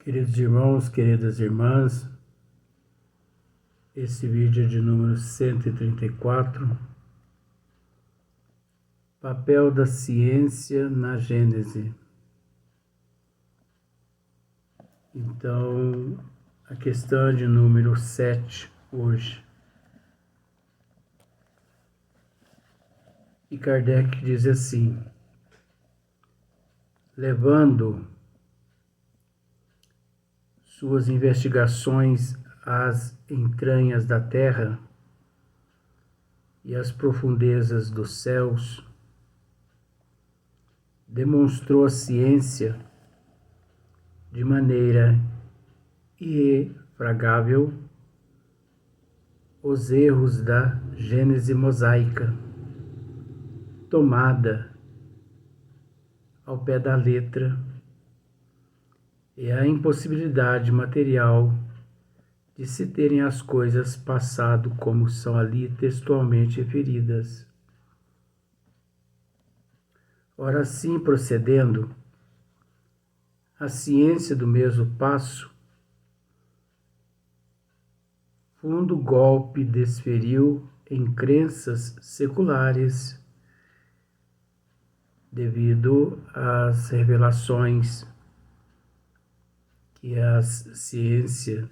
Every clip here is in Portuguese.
Queridos irmãos, queridas irmãs, esse vídeo é de número 134, papel da ciência na Gênese. Então, a questão é de número 7 hoje. E Kardec diz assim: levando suas investigações às entranhas da terra e às profundezas dos céus, demonstrou a ciência de maneira irrefragável os erros da Gênese mosaica, tomada ao pé da letra, e a impossibilidade material de se terem as coisas passado como são ali textualmente referidas. Ora, assim procedendo, a ciência do mesmo passo, fundo golpe desferiu em crenças seculares, devido às revelações que a ciência,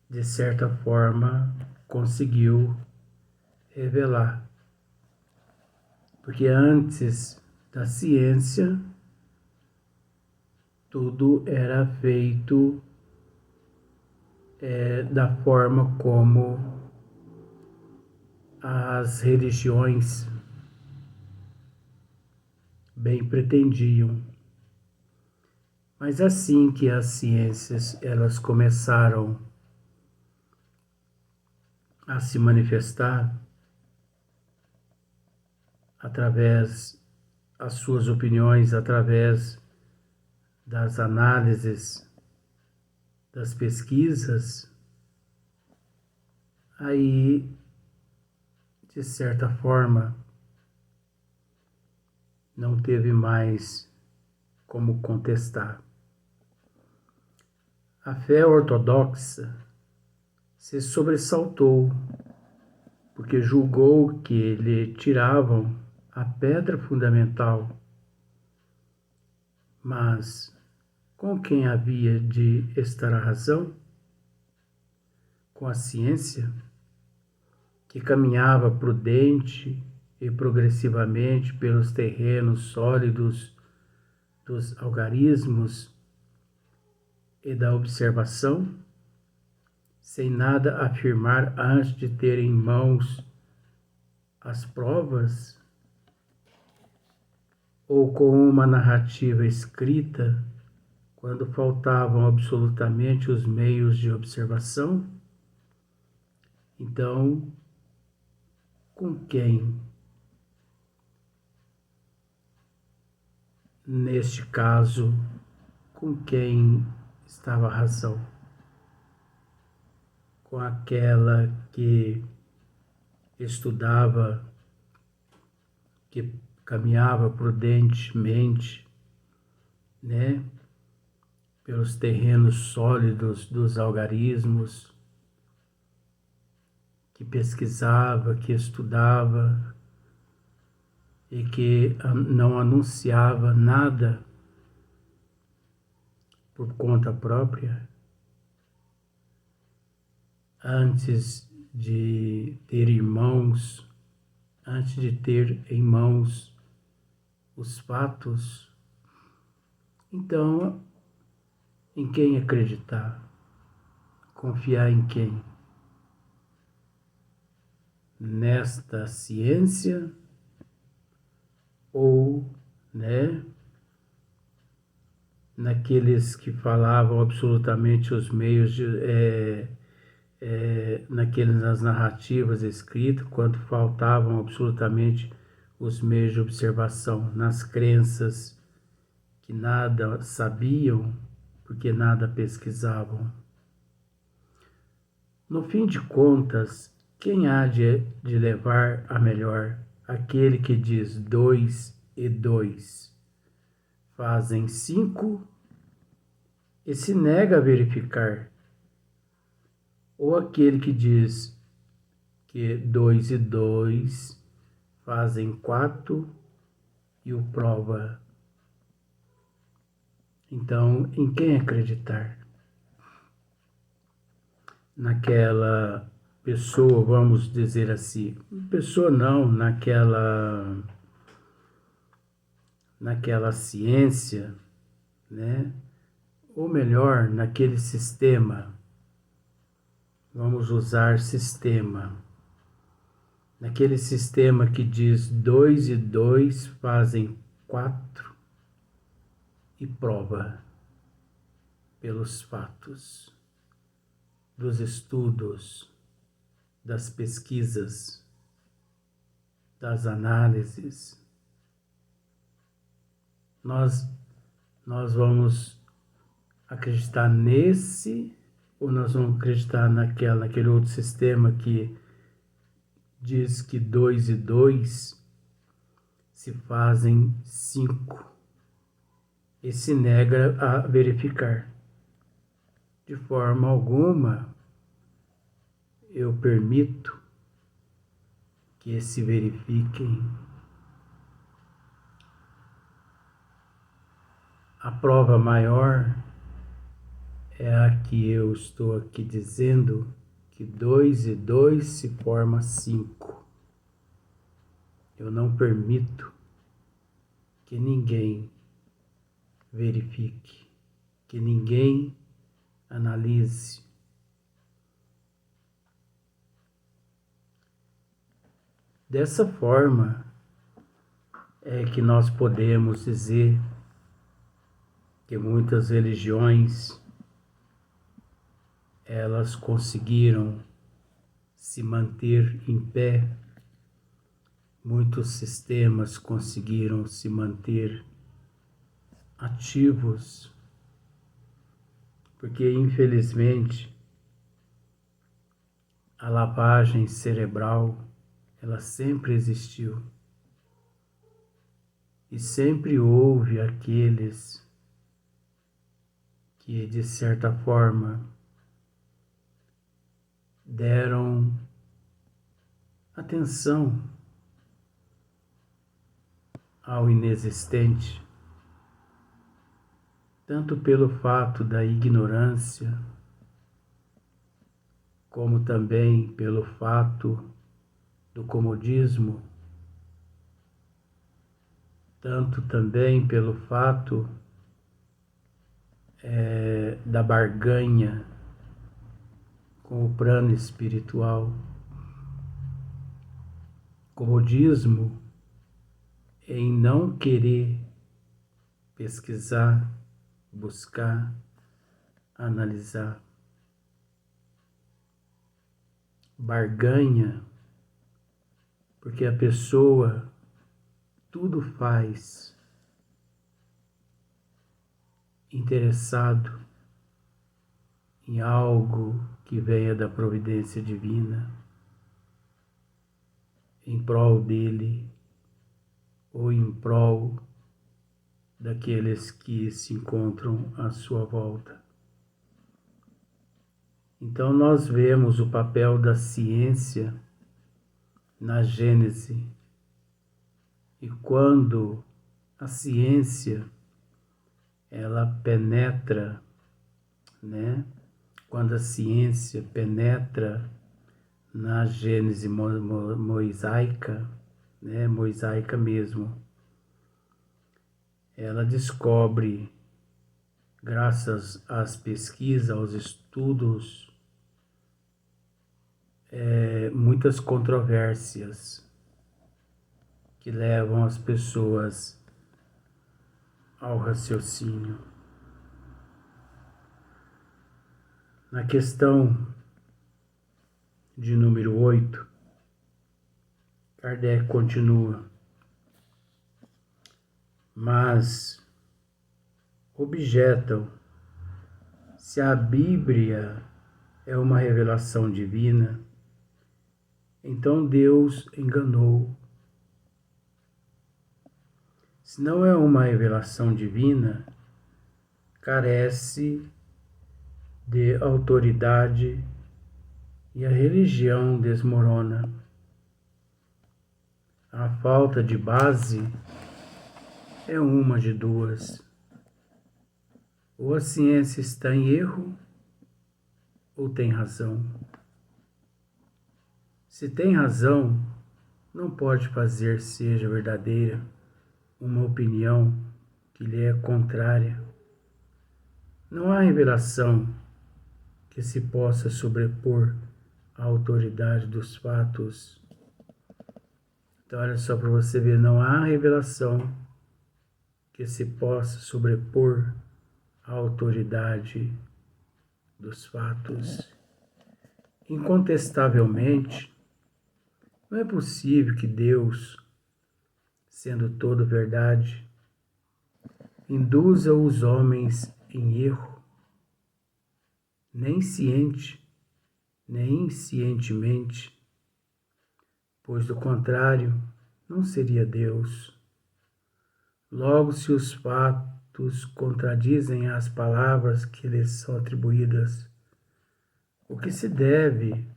de certa forma, conseguiu revelar. Porque antes da ciência, tudo era feito da forma como as religiões bem pretendiam. Mas assim que as ciências elas começaram a se manifestar através das suas opiniões, através das análises, das pesquisas, aí, de certa forma, não teve mais como contestar. A fé ortodoxa se sobressaltou, porque julgou que lhe tiravam a pedra fundamental. Mas com quem havia de estar a razão? Com a ciência, que caminhava prudente e progressivamente pelos terrenos sólidos dos algarismos e da observação, sem nada afirmar antes de ter em mãos as provas, ou com uma narrativa escrita, quando faltavam absolutamente os meios de observação? Então, com quem, neste caso, com quem estava a razão? Com aquela que estudava, que caminhava prudentemente, pelos terrenos sólidos dos algarismos, que pesquisava, que estudava e que não anunciava nada por conta própria, antes de ter em mãos os fatos. Então, em quem acreditar? Confiar em quem? Nesta ciência ou, naqueles que falavam absolutamente os meios nas narrativas escritas, quando faltavam absolutamente os meios de observação, nas crenças que nada sabiam, porque nada pesquisavam. No fim de contas, quem há de levar a melhor? Aquele que diz 2 e 2 fazem 5 e se nega a verificar, ou aquele que diz que 2 e 2 fazem 4 e o prova. Então, em quem acreditar? Naquela pessoa, vamos dizer assim, pessoa não, naquela ciência, né? Ou melhor, naquele sistema. Vamos usar sistema. Naquele sistema que diz 2 e 2 fazem 4 e prova pelos fatos, dos estudos, das pesquisas, das análises. Nós vamos acreditar nesse ou nós vamos acreditar naquele outro sistema que diz que 2 e 2 se fazem 5 e se nega a verificar? De forma alguma eu permito que se verifiquem. A prova maior é a que eu estou aqui dizendo, que 2 e 2 se forma 5. Eu não permito que ninguém verifique, que ninguém analise. Dessa forma é que nós podemos dizer que muitas religiões elas conseguiram se manter em pé, muitos sistemas conseguiram se manter ativos, porque infelizmente a lavagem cerebral ela sempre existiu e sempre houve aqueles que de certa forma deram atenção ao inexistente, tanto pelo fato da ignorância, como também pelo fato do comodismo, tanto também pelo fato da barganha com o plano espiritual. Comodismo em não querer pesquisar, buscar, analisar. Barganha, porque a pessoa tudo faz interessado em algo que venha da providência divina, em prol dele ou em prol daqueles que se encontram à sua volta. Então nós vemos o papel da ciência na Gênese, e quando a ciência ela penetra, né? Quando a ciência penetra na Gênese mosaica, né? Mosaica mesmo, ela descobre, graças às pesquisas, aos estudos, muitas controvérsias que levam as pessoas ao raciocínio. Na questão de número 8, Kardec continua: mas objetam, se a Bíblia é uma revelação divina, então Deus enganou. Se não é uma revelação divina, carece de autoridade e a religião desmorona. A falta de base é uma de duas: ou a ciência está em erro, ou tem razão. Se tem razão, não pode fazer seja verdadeira uma opinião que lhe é contrária. Não há revelação que se possa sobrepor à autoridade dos fatos. Então, olha só para você ver, não há revelação que se possa sobrepor à autoridade dos fatos. Incontestavelmente, não é possível que Deus, sendo todo verdade, induza os homens em erro, nem ciente, nem inscientemente, pois do contrário, não seria Deus. Logo, se os fatos contradizem as palavras que lhes são atribuídas, o que se deve,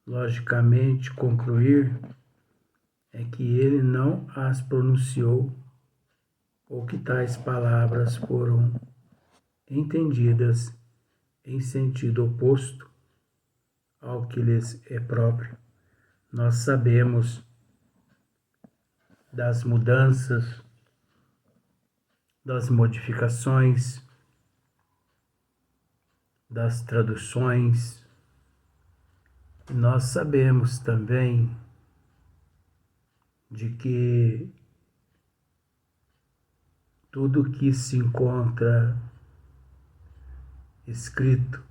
logicamente, concluir é que ele não as pronunciou ou que tais palavras foram entendidas em sentido oposto ao que lhes é próprio. Nós sabemos das mudanças, das modificações, das traduções. Nós sabemos também de que tudo que se encontra escrito,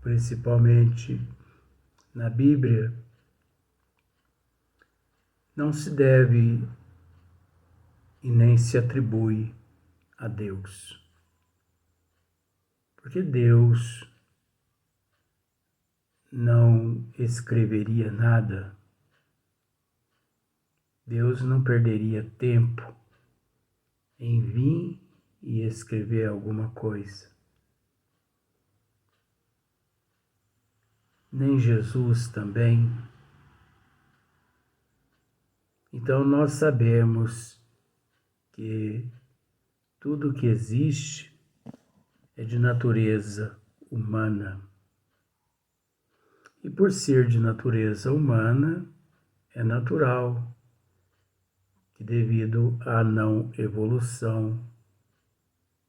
principalmente na Bíblia, não se deve e nem se atribui a Deus. Porque Deus não escreveria nada, Deus não perderia tempo em vir e escrever alguma coisa. Nem Jesus também. Então nós sabemos que tudo que existe é de natureza humana. E por ser de natureza humana, é natural que devido à não evolução,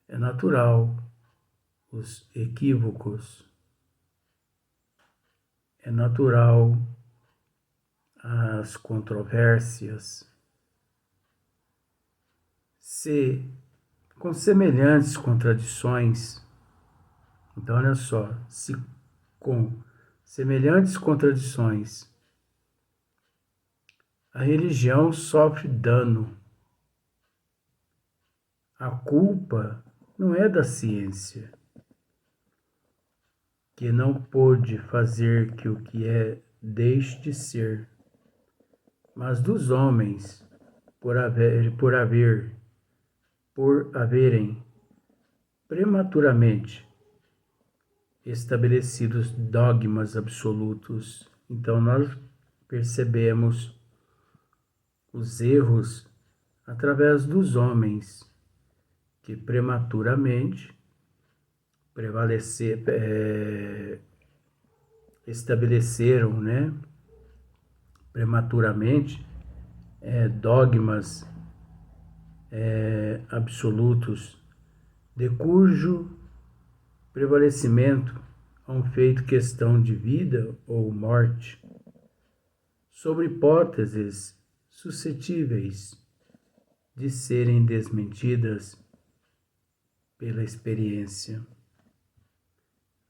é natural os equívocos, é natural as controvérsias. Se com semelhantes contradições, então olha só, se com semelhantes contradições a religião sofre dano, a culpa não é da ciência, que não pôde fazer que o que é deixe de ser, mas dos homens, por haverem prematuramente estabelecidos dogmas absolutos. Então nós percebemos os erros através dos homens que prematuramente estabeleceram, prematuramente dogmas absolutos, de cujo prevalecimento hão feito questão de vida ou morte, sobre hipóteses suscetíveis de serem desmentidas pela experiência.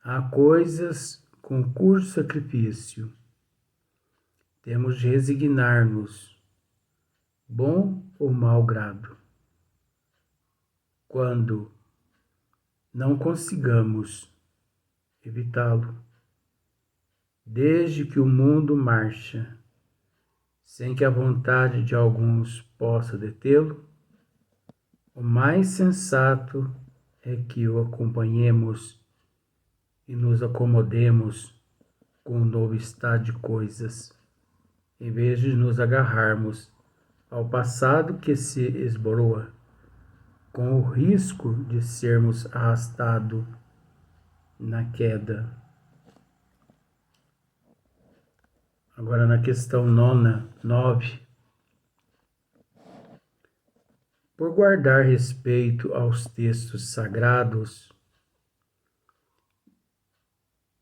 Há coisas com cujo sacrifício temos de resignar-nos, bom ou mau grado. Quando não consigamos evitá-lo, desde que o mundo marcha, sem que a vontade de alguns possa detê-lo, o mais sensato é que o acompanhemos e nos acomodemos com o novo estado de coisas, em vez de nos agarrarmos ao passado que se esboroa, com o risco de sermos arrastados na queda. Agora na questão 9. Por guardar respeito aos textos sagrados,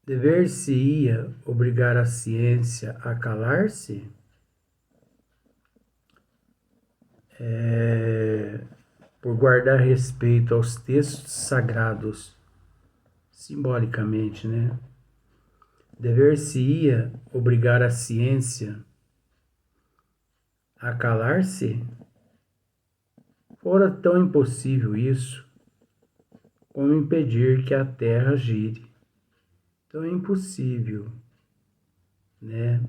dever-se-ia obrigar a ciência a calar-se? Por guardar respeito aos textos sagrados, simbolicamente, né? Dever-se-ia obrigar a ciência a calar-se? Fora tão impossível isso, como impedir que a Terra gire. Então é impossível, né?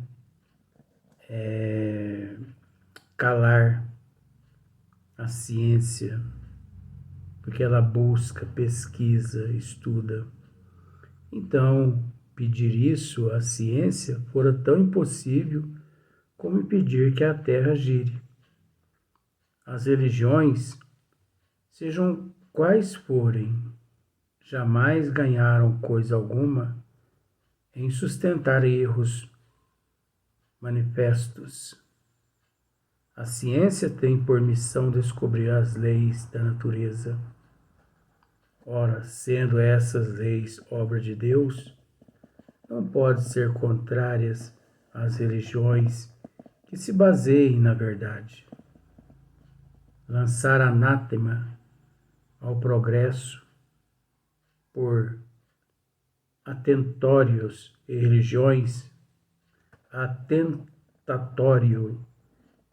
Calar a ciência, porque ela busca, pesquisa, estuda. Então, pedir isso à ciência fora tão impossível como impedir que a Terra gire. As religiões, sejam quais forem, jamais ganharam coisa alguma em sustentar erros manifestos. A ciência tem por missão descobrir as leis da natureza. Ora, sendo essas leis obra de Deus, não podem ser contrárias às religiões que se baseiem na verdade. Lançar anátema ao progresso por atentatórios e religiões, atentatório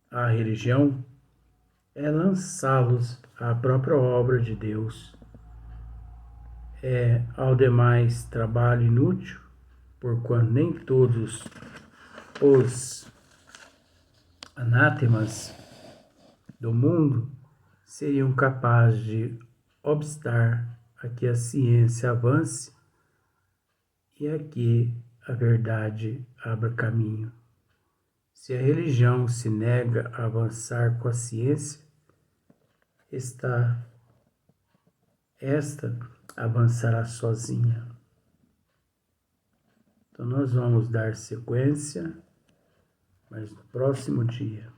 à religião, é lançá-los à própria obra de Deus. É, ao demais, trabalho inútil, porquanto nem todos os anátemas do mundo seriam capazes de obstar a que a ciência avance e a que a verdade abra caminho. Se a religião se nega a avançar com a ciência, esta avançará sozinha. Então nós vamos dar sequência, mas no próximo dia.